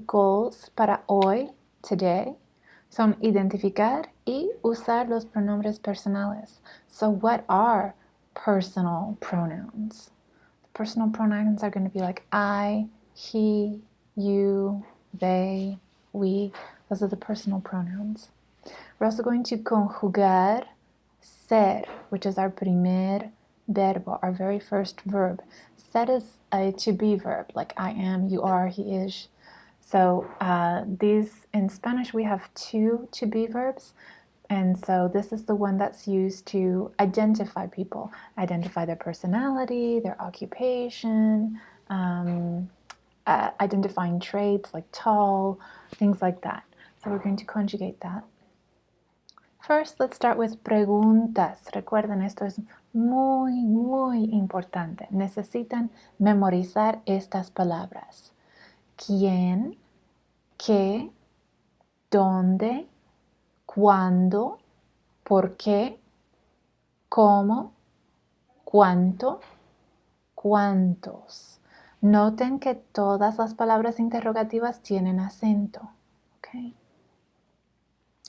Goals para hoy, today, son identificar y usar los pronombres personales. So what are personal pronouns? Personal pronouns are going to be like I, he, you, they, we. Those are the personal pronouns. We're also going to conjugar ser, which is our primer verbo, our very first verb. Ser is a to-be verb, like I am, you are, he is. So these, in Spanish, we have two to-be verbs. And so this is the one that's used to identify people, identify their personality, their occupation, identifying traits like tall, things like that. So we're going to conjugate that. First, let's start with preguntas. Recuerden, esto es muy importante. Necesitan memorizar estas palabras. ¿Quién? ¿Qué? ¿Dónde? ¿Cuándo? ¿Por qué? ¿Cómo? ¿Cuánto? ¿Cuántos? Noten que todas las palabras interrogativas tienen acento. ¿Okay?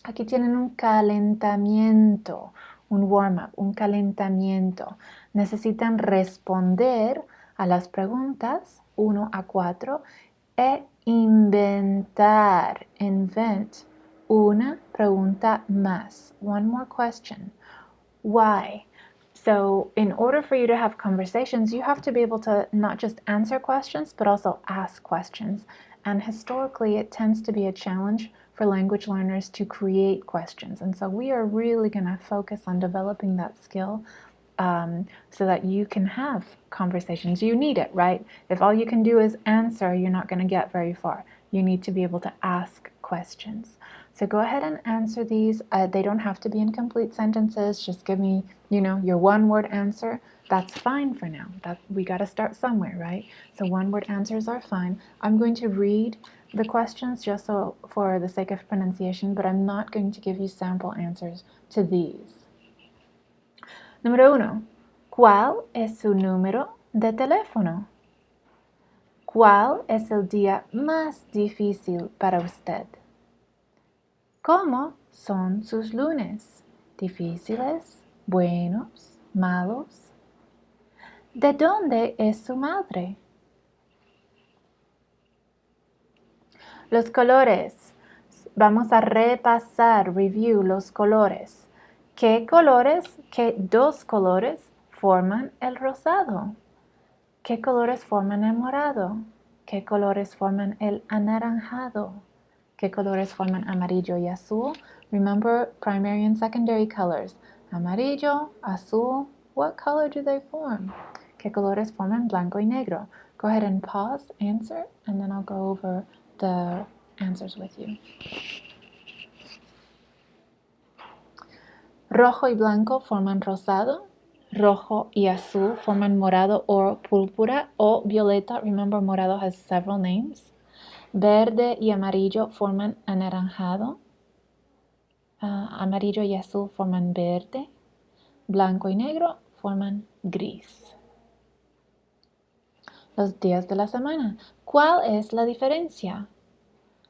Aquí tienen un calentamiento, un warm-up, un calentamiento. Necesitan responder a las preguntas 1 a 4 e inventar, invent, una pregunta más. One more question. Why? So in order for you to have conversations, you have to be able to not just answer questions, but also ask questions. And historically, it tends to be a challenge for language learners to create questions. And so we are really going to focus on developing that skill so that you can have conversations. You need it, right? If all you can do is answer, you're not going to get very far. You need to be able to ask questions. So go ahead and answer these. They don't have to be in complete sentences. Just give me, your one-word answer. That's fine for now. We got to start somewhere, right? So one-word answers are fine. I'm going to read the questions just so for the sake of pronunciation, but I'm not going to give you sample answers to these. Número 1. ¿Cuál es su número de teléfono? ¿Cuál es el día más difícil para usted? ¿Cómo son sus lunes? ¿Difíciles? ¿Buenos? ¿Malos? ¿De dónde es su madre? Los colores. Vamos a repasar, review los colores. ¿Qué dos colores forman el rosado? ¿Qué colores forman el morado? ¿Qué colores forman el anaranjado? ¿Qué colores forman amarillo y azul? Remember primary and secondary colors. Amarillo, azul, what color do they form? ¿Qué colores forman blanco y negro? Go ahead and pause, answer, and then I'll go over the answers with you. Rojo y blanco forman rosado. Rojo y azul forman morado o púrpura o violeta. Remember, morado has several names. Verde y amarillo forman anaranjado. Amarillo y azul forman verde. Blanco y negro forman gris. Los días de la semana. ¿Cuál es la diferencia?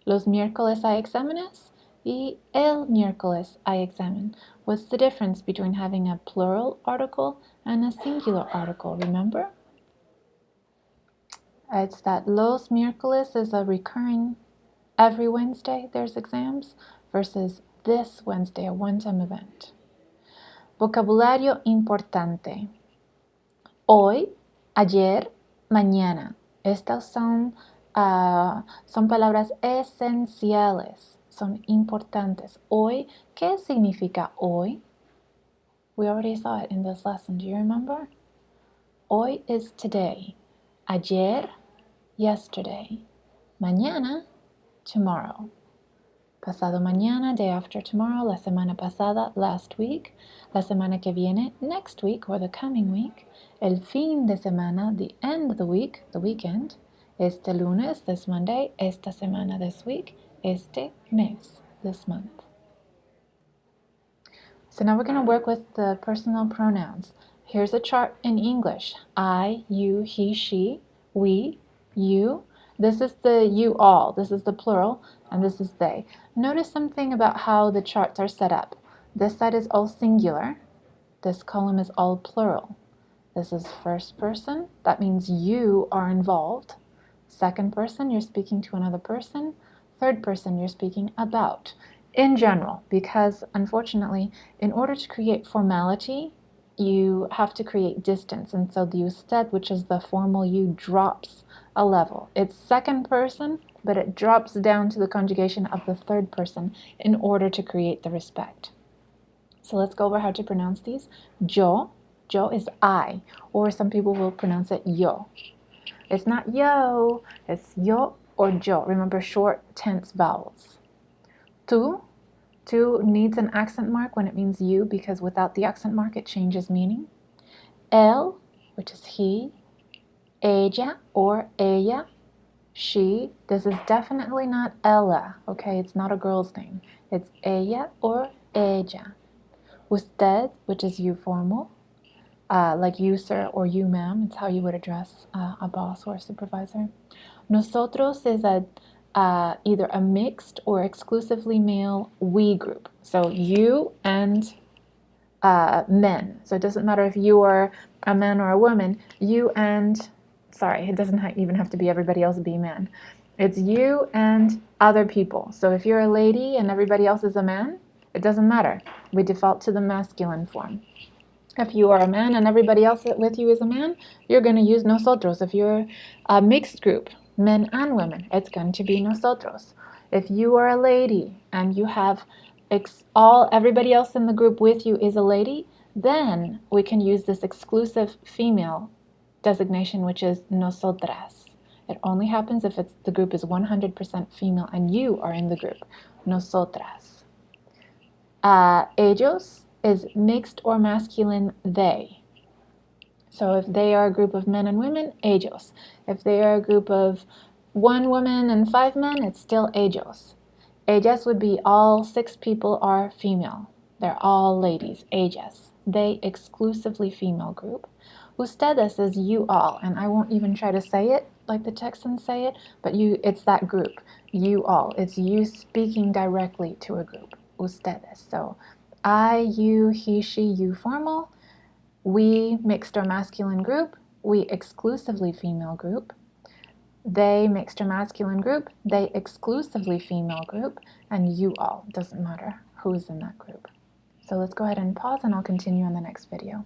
Los miércoles hay exámenes y el miércoles hay examen. What's the difference between having a plural article and a singular article? Remember? It's that los miércoles is a recurring, every Wednesday there's exams, versus this Wednesday, a one-time event. Vocabulario importante. Hoy, ayer, mañana. Estas son palabras esenciales, son importantes. Hoy, ¿qué significa hoy? We already saw it in this lesson. Do you remember? Hoy is today. Ayer, yesterday. Mañana, tomorrow. Pasado mañana, day after tomorrow. La semana pasada, last week. La semana que viene, next week or the coming week. El fin de semana, the end of the week, the weekend. Este lunes, this Monday. Esta semana, this week. Este mes, this month. So now we're going to work with the personal pronouns. Here's a chart in English. I, you, he, she, we, you. This is the you all, this is the plural, and this is they. Notice something about how the charts are set up. This side is all singular. This column is all plural. This is first person. That means you are involved. Second person, you're speaking to another person. Third person, you're speaking about. In general, because unfortunately, in order to create formality, you have to create distance. And so the usted, which is the formal you, drops a level. It's second person, but it drops down to the conjugation of the third person in order to create the respect. So let's go over how to pronounce these. Yo is I, or some people will pronounce it yo. It's not yo, it's yo or yo. Remember short tense vowels. Tu needs an accent mark when it means you, because without the accent mark it changes meaning. Él, which is he. Ella or ella, she. This is definitely not Ella, okay? It's not a girl's name. It's ella or ella. Usted, which is you formal, like you sir or you ma'am. It's how you would address a boss or a supervisor. Nosotros is either a mixed or exclusively male we group. So you and men. So it doesn't matter if you are a man or a woman. You and, sorry, it doesn't even have to be everybody else be men. It's you and other people. So if you're a lady and everybody else is a man, it doesn't matter. We default to the masculine form. If you are a man and everybody else with you is a man, you're going to use nosotros. If you're a mixed group, men and women, it's going to be nosotros. If you are a lady and you have everybody else in the group with you is a lady, then we can use this exclusive female designation, which is nosotras. It only happens if the group is 100% female and you are in the group. Nosotras. Ellos is mixed or masculine they. So if they are a group of men and women, ellos. If they are a group of 1 woman and 5 men, it's still ellos. Ellas would be all 6 people are female. They're all ladies, ellas. They exclusively female group. Ustedes is you all, and I won't even try to say it like the Texans say it, but it's that group, you all. It's you speaking directly to a group, ustedes. So I, you, he, she, you formal. We mixed or masculine group. We exclusively female group. They mixed or masculine group. They exclusively female group. And you all. Doesn't matter who's in that group. So let's go ahead and pause and I'll continue on the next video.